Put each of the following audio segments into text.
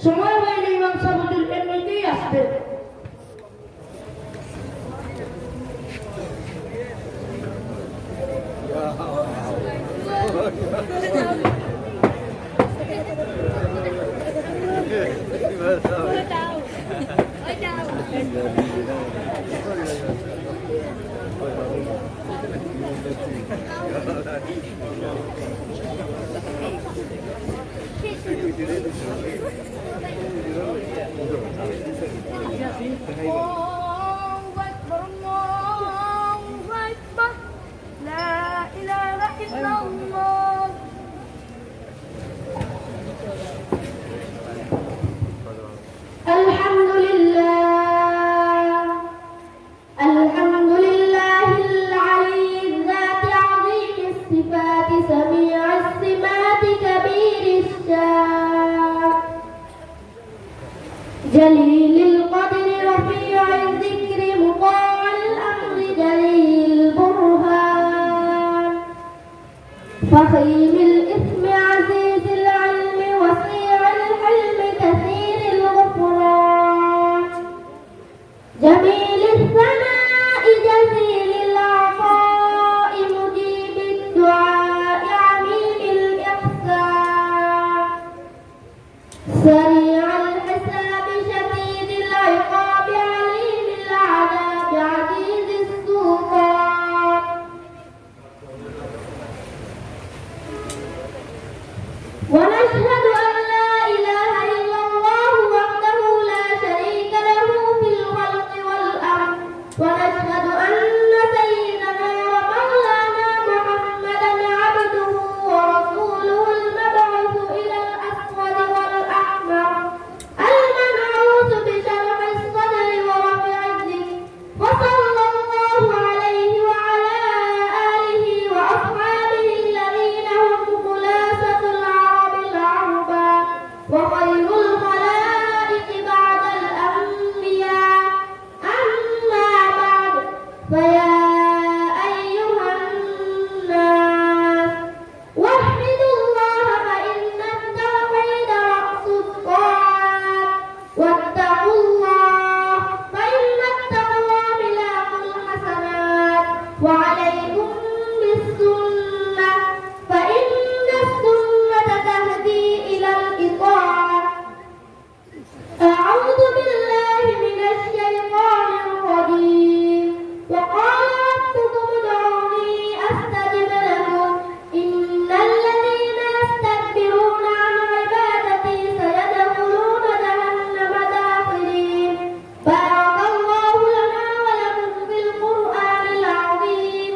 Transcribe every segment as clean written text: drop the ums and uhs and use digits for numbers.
সময় হয়নি, ইমাম সাহেব এমনিতেই আসবে। جليل القدر رفيع الذكر مطاع الأمر جليل البرهان فخيم الإثم عزيز العلم وسيع الحلم كثير الغفران جميل الثناء جزيل العطاء مجيب الدعاء عميم الإحسان سريع الحساب شديد العقاب عليم العذاب عزيز السلطان ونشهد أن لا إله إلا الله وحده لا شريك له في الخلق والأمر ونشهد أن سيدنا ومولانا محمدا عبده ورسوله المبعوث إلى الأسود والأحمر المنعوت بشرح الصدر ورفع الذكر وصلى الله عليه وعلى آله وأصحابه الذين هم خلاصة العرب العرباء وخير الخلائق بعد الأنبياء أما بعد فيا أيها الناس وحدوا الله فإن التوحيد رأس الطاعات واتقوا الله فإن التقوى ملاك الحسنات وعليكم بالسنة فإن السنة تهدي إلى الإطاعة أعوذ بالله من الشيطان الرجيم وقال ربكم ادعوني أستجب لكم إن الذين يستكبرون عن عبادتي سيدخلون جهنم داخرين بارك الله لنا ولكم في القرآن العظيم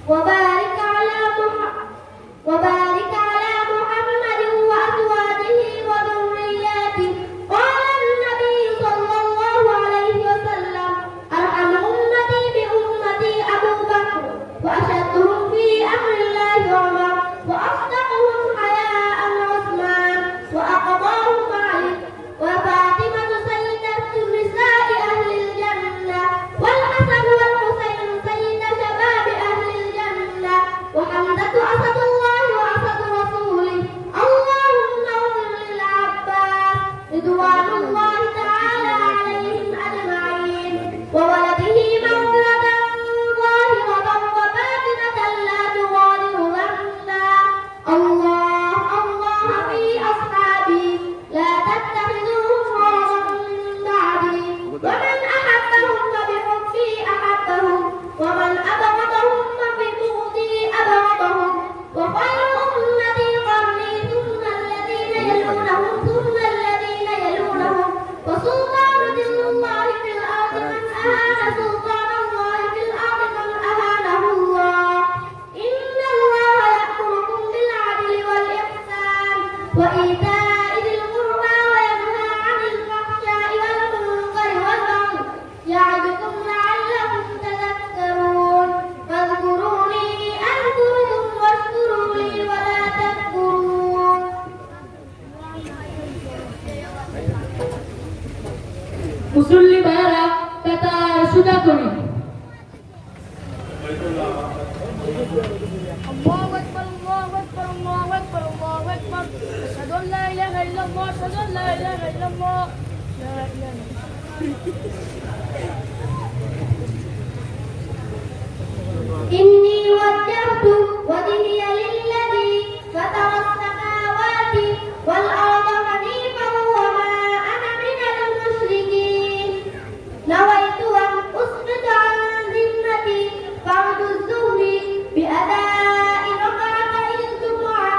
وبارك على محمد وأزواجه وذرياته. قال النبي صلى الله عليه وسلم: أرحم أمتي بأمتي أبو بكر، وأشدهم في أمر الله عمر، وأصدقهم حياء عثمان، وأقضاهم علي، وفاطمة سيدة نساء أهل الجنة، والحسن والحسين سيد شباب أهل الجنة، وحمزة أسد الله وأسد رسوله. اللهم اغفر للعباس رضوان الله تعالى عليهم أجمعين، وولده مغفرة ظاهرة وباطنة لا تغادر ذنبا. الله الله في أصحابي، لا تتخذوهم غرضا من بعدي، ومن أحبهم فبحبي أحبهم، ومن أبغضهم فببغضي أبغضهم. وخير أمتي قرني، ثم الذين يلونهم، ثم الذين يلونهم. وسلطان دين الله في الأرض من أهان سلطان الله في الأرض من أهانه الله. إن الله يأمركم بالعدل والإحسان وإيتاء ذي القربى وينهى عن الفحشاء والمنكر والبغي، يعظكم لعلكم تذكرون. فاذكروني أذكركم واشكروا لي ولا تكفرون. মুসল্লি ভাইরা কাতার সোজা করি। الله أكبر الله أكبر الله أكبر الله أكبر. أشهد أن لا إله إلا الله أشهد أن لا إله إلا الله لا إله إلا الله. إني وجهت وجهي للذي فطر السماوات والأرض حنيفا وما أنا من المشركين. نويت أن أسقط عن ذمتي فرض الظهر بأداء ركعتي الجمعة،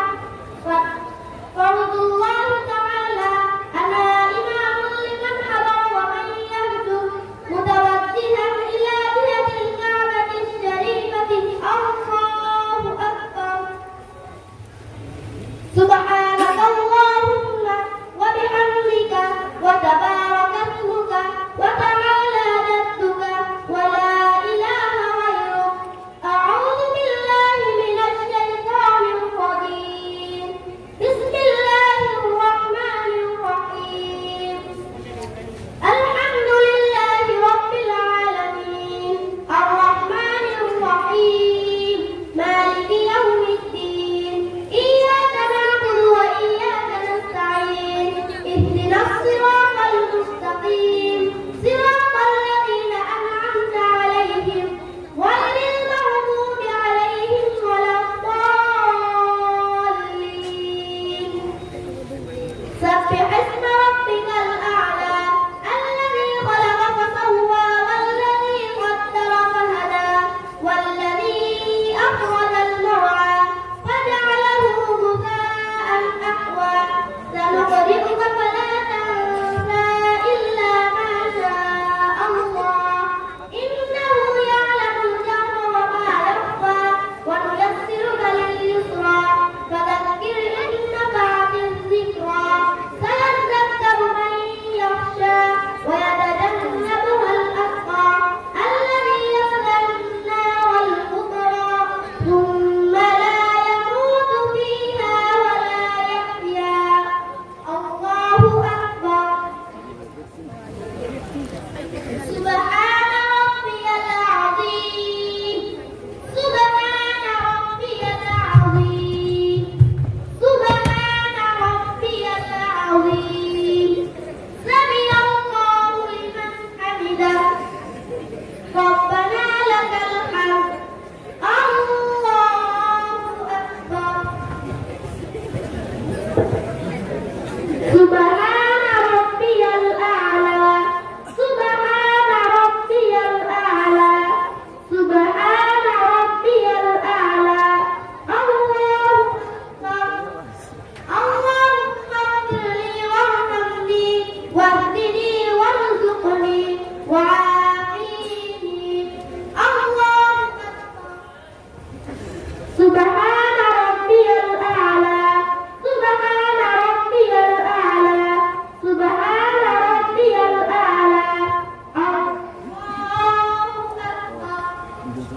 فرض الله تعالى. أنا إمام لمن حضر ومن يهجر، متوجه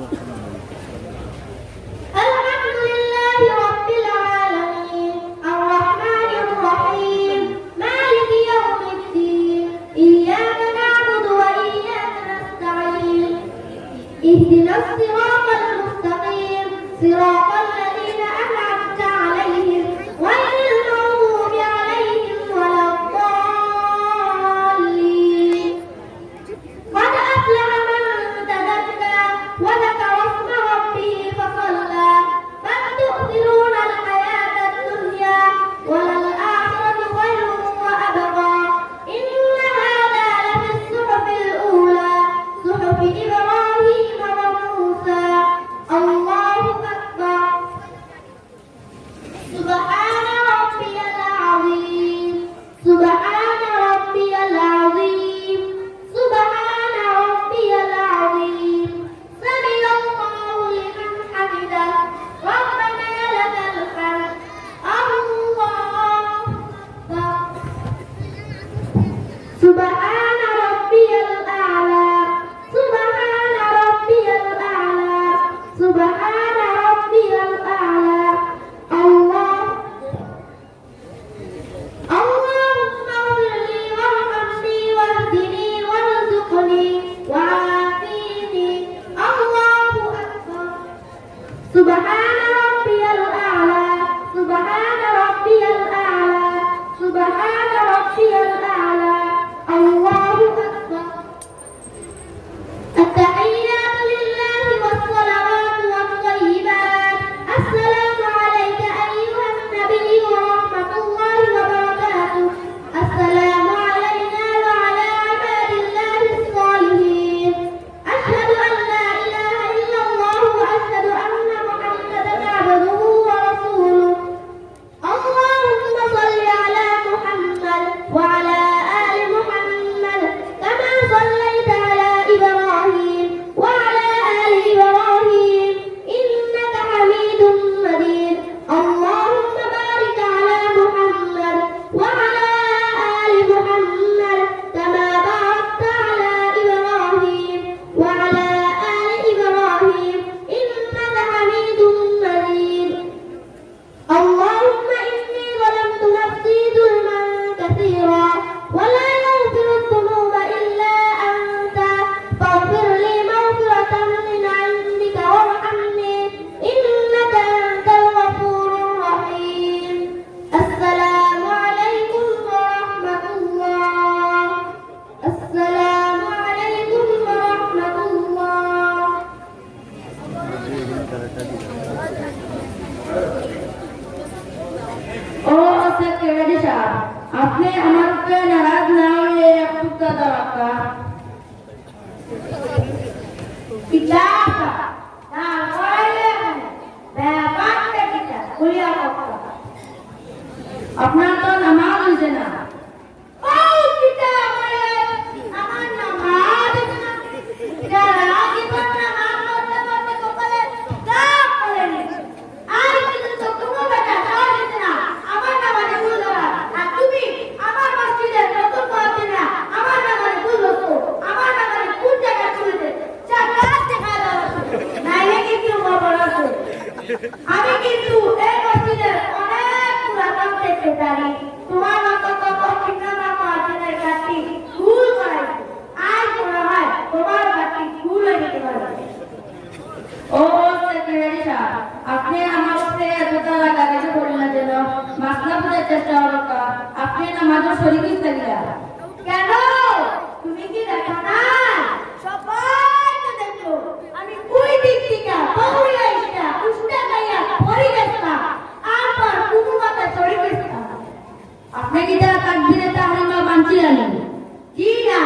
الحمد لله رب العالمين الرحمن الرحيم مالك يوم الدين إياك نعبد وإياك نستعين اهدنا الصراط المستقيم صراط الذين أنعمت عليهم غير المغضوب عليهم ولا الضالين قد أفلح من تزكى وذكر اسم ربه فصلى بل تؤثرون الحياة الدنيا وللآخرة خير وأبقى إن هذا لفي الصحف الأولى صحف إبراهيم وموسى الله أكبر سبحان ربي العظيم سبحان ربي العظيم سبحان ربي العظيم سمع الله لمن حمده ربنا لك الحمد الله أكبر سبحان ربي الأعلى سبحان ربي الأعلى سبحان ربي الأعلى الله اللهم اغفر لي وارحمني واهدني وارزقني وعافيني الله أكبر سبحان ربي الأعلى سبحان ربي الأعلى سبحان ربي الأعلى الله أكبر التحيات لله والصلوات والطيبات السلام عليك أيها النبي ورحمة الله وبركاته السلام علينا وعلى عباد الله الصالحين أشهد أن لا إله إلا الله وأشهد أن محمدا عبده ورسوله اللهم صل على محمد وعلى آل محمد كما صليت على إبراهيم وعلى آل إبراهيم إنك حميد مجيد اللهم بارك على محمد وعلى آل محمد كما باركت على إبراهيم وعلى آل إبراهيم إنك حميد مجيد اللهم إني ظلمت نفسي ظلما كثيرا ولا يغفر الذنوب إلا أنت فاغفر لي مغفرة من عندك وارحمني إنك أنت الغفور الرحيم السلام عليكم ورحمة الله السلام عليكم ورحمة الله ओ सेक्रेटरी साहब, आपने हमारे पे नाराज ना हुए एक टुकड़ा दरख्त Kitapa na wale bayapate kita kuliah apa? अपना तो नमाज हुई ना Oh kita wale aman namaz kita lagi pernah namaz namaz kepala tak boleh ni. Hari kita tu tunggu baca tahun itu na aman namaz dulu lah. Tapi aman masjid betul betul na aman namaz dulu tu aman namaz kunci kat dulu. Cakap cakap dah. Naik kita ngobrol tu. আমি কিন্তু এই মসজিদের অনেক পুরাতন সেক্রেটারি তোমার মতো কত চিন্তা মার্জিনের কাছে ভুল করাইছে আজ মনে হয় তোমার কাছে ভুল হয়ে যেতে পারে ओ सेक्रेटरी साहब, आपने हमारे पे एतटा लगा के बोलना যেন মাসলা বুঝার চেষ্টা করো আপনি নামাজের শরীক হইতে গিয়া কেন তুমি কি দেখো না সবাই তো দেখো আমি ওই দিক থেকে বউরি আইসা উস্তা গাইয়া পড়ি গেছলাম আর পর কোনো কথা চড়ি গেছলাম আপনি কি তাকবীরে তাহরিমা বানছিলেন কি না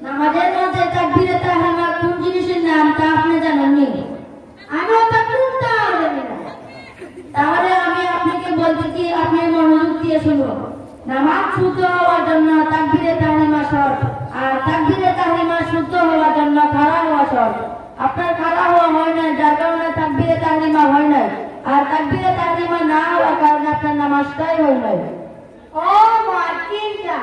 নামাজের মধ্যে তাকবীরে তাহরিমা কোন জিনিসের নাম তা আপনি জানেন নি আমি তো কোনটাও জানি না তাহলে আমি আপনাকে বলতেছি আপনি মনোযোগ দিয়ে শুনুন নামাজ শুদ্ধ হওয়ার জন্য তাকবীরে তাহরিমা শর্ত আর তাকবীরে তাহরিমা শুদ্ধ হওয়ার জন্য খাড়া হওয়া শর্ত আপনার খাড়া হওয়া হয় না যার কারণে তাকবীরে তাহরিমা হয় না আর তাকবীরে তাহরিমা না হওয়ার কারণে আপনার নামাজটাই হয় না ও মার্কিনরা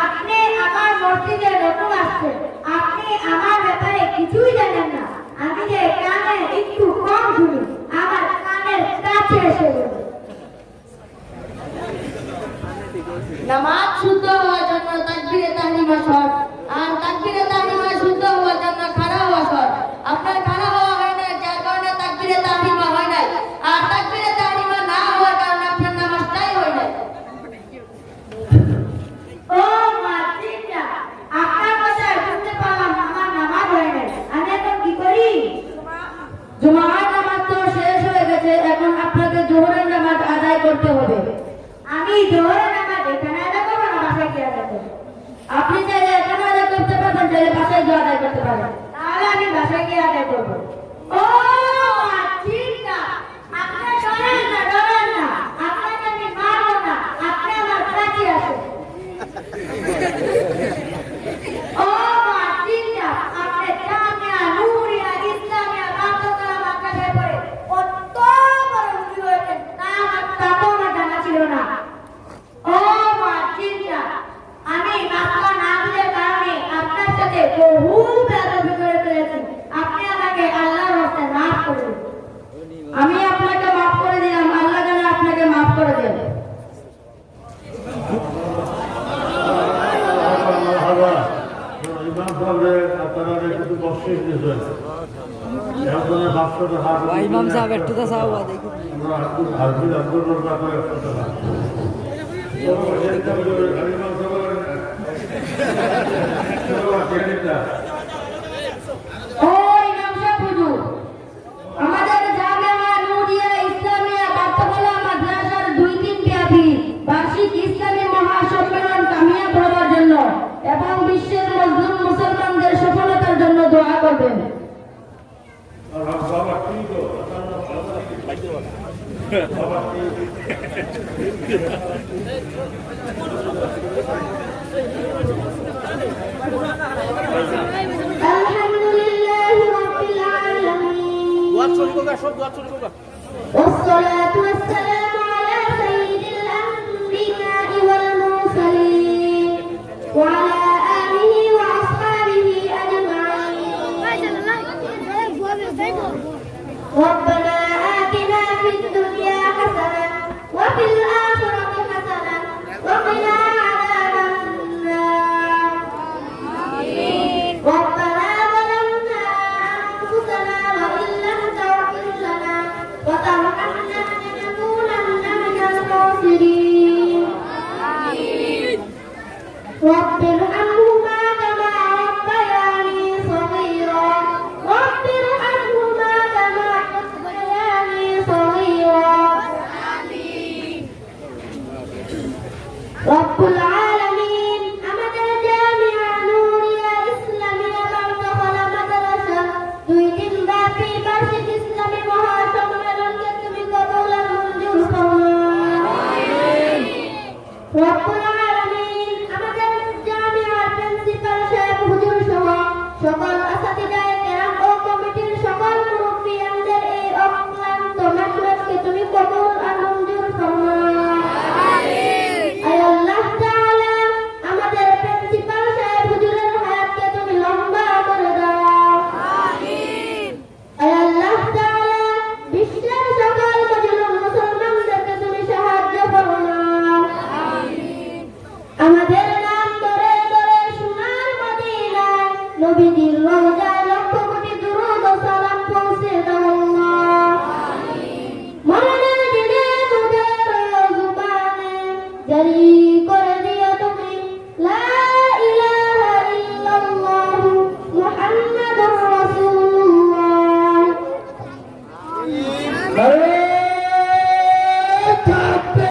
আপনি আমার মসজিদে নতুন আসছেন আপনি আমার ব্যাপারে কিছুই জানেন না আমি যে জুমার নামাজ তো শেষ হয়ে গেছে, এখন আপনাকে জোহরের নামাজ আদায় করতে হবে। আমি জোহরের নামাজ এখানে আদায় করবো না বাসায় গিয়ে আদায় করবো? আপনি চাইলে এখানে আদায় করতে পারবেন, চাইলে বাসায় গিয়ে আদায় করতে পারেন। তাহলে আমি বাসায় গিয়ে আদায় করবো। ও ঠিক না, আপনি ডরেন না, আপনাকে আমি মারবো না, আপনি আমার কাছে আসুন। ও ঠিক না, আপনি জামিয়া নূরিয়া ইসলামিয়া বান্দরবান মাদ্রাসায় পড়ে কত বড় হুজুর হয়েছেন তা আমার জানা ছিল না। ও ঠিক না, আমি মাসলা না বুঝার কারণে আপনার সাথে বহু বেয়াদবি করে ফেলেছি, আপনি আমাকে আল্লাহর রাস্তায় মাফ করে দিন। আমি আপনাকে মাফ করে দিলাম, আল্লাহ যেন আপনাকে মাফ করে দেন। ইমাম সাহেব একটু তো সাহেব দেখি ও ইমাম সাহেব হুজুর, আমাদের জামিয়া নূরিয়া ইসলামিয়া বান্দরবান মাদ্রাসার 2 দিন ব্যাপী বার্ষিক ইসলামী মহাসম্মেলন কামিয়াব হওয়ার জন্য এবং বিশ্বের মজলুম মুসলমানদের সফলতার জন্য দোয়া করবেন। আলহামদুলিল্লাহি রাব্বিল আলামিন والصلاة والسلام على سيد الأنبياء والمرسلين وعلى آله وأصحابه أجمعين. ربنا آتنا في الدنيا حسنة وفي الآخرة حسنة وقنا عذاب النار. ربنا ظلمنا أنفسنا وإن لم تغفر لنا وترحمنا لنكونن من الخاسرين. رب ارحمهما كما ربياني صغيرا. رب ارحمهما كما ربياني صغيرا. رب العالمين আমাদের জামিয়া নূরিয়া ইসলামিয়া বান্দরবান মাদ্রাসা 2 দিন ব্যাপী বার্ষিক ইসলামী মহাসম্মেলনকে তুমি কবুল ও মঞ্জুর করো। রব্বুল আলামিন আমাদের জামিয়ার প্রিন্সিপাল সাহেব হুজুর সহ সকল আসাতিজায়ে কেরাম ও কমিটির সকল মুরব্বিয়ানদের এই অক্লান্ত মেহনতকে তুমি কবুল ও মঞ্জুর করো। আয় আল্লাহ তাআলা আমাদের প্রিন্সিপাল সাহেব হুজুরের হায়াতকে তুমি লম্বা করে দাও। আমিন। আয় আল্লাহ তাআলা বিশ্বের সকল মজলুম মুসলমানদেরকে তুমি সাহায্য করো। আমিন। আমাদের নাম ধরে ধরে সোনার মদিনায় নবীজির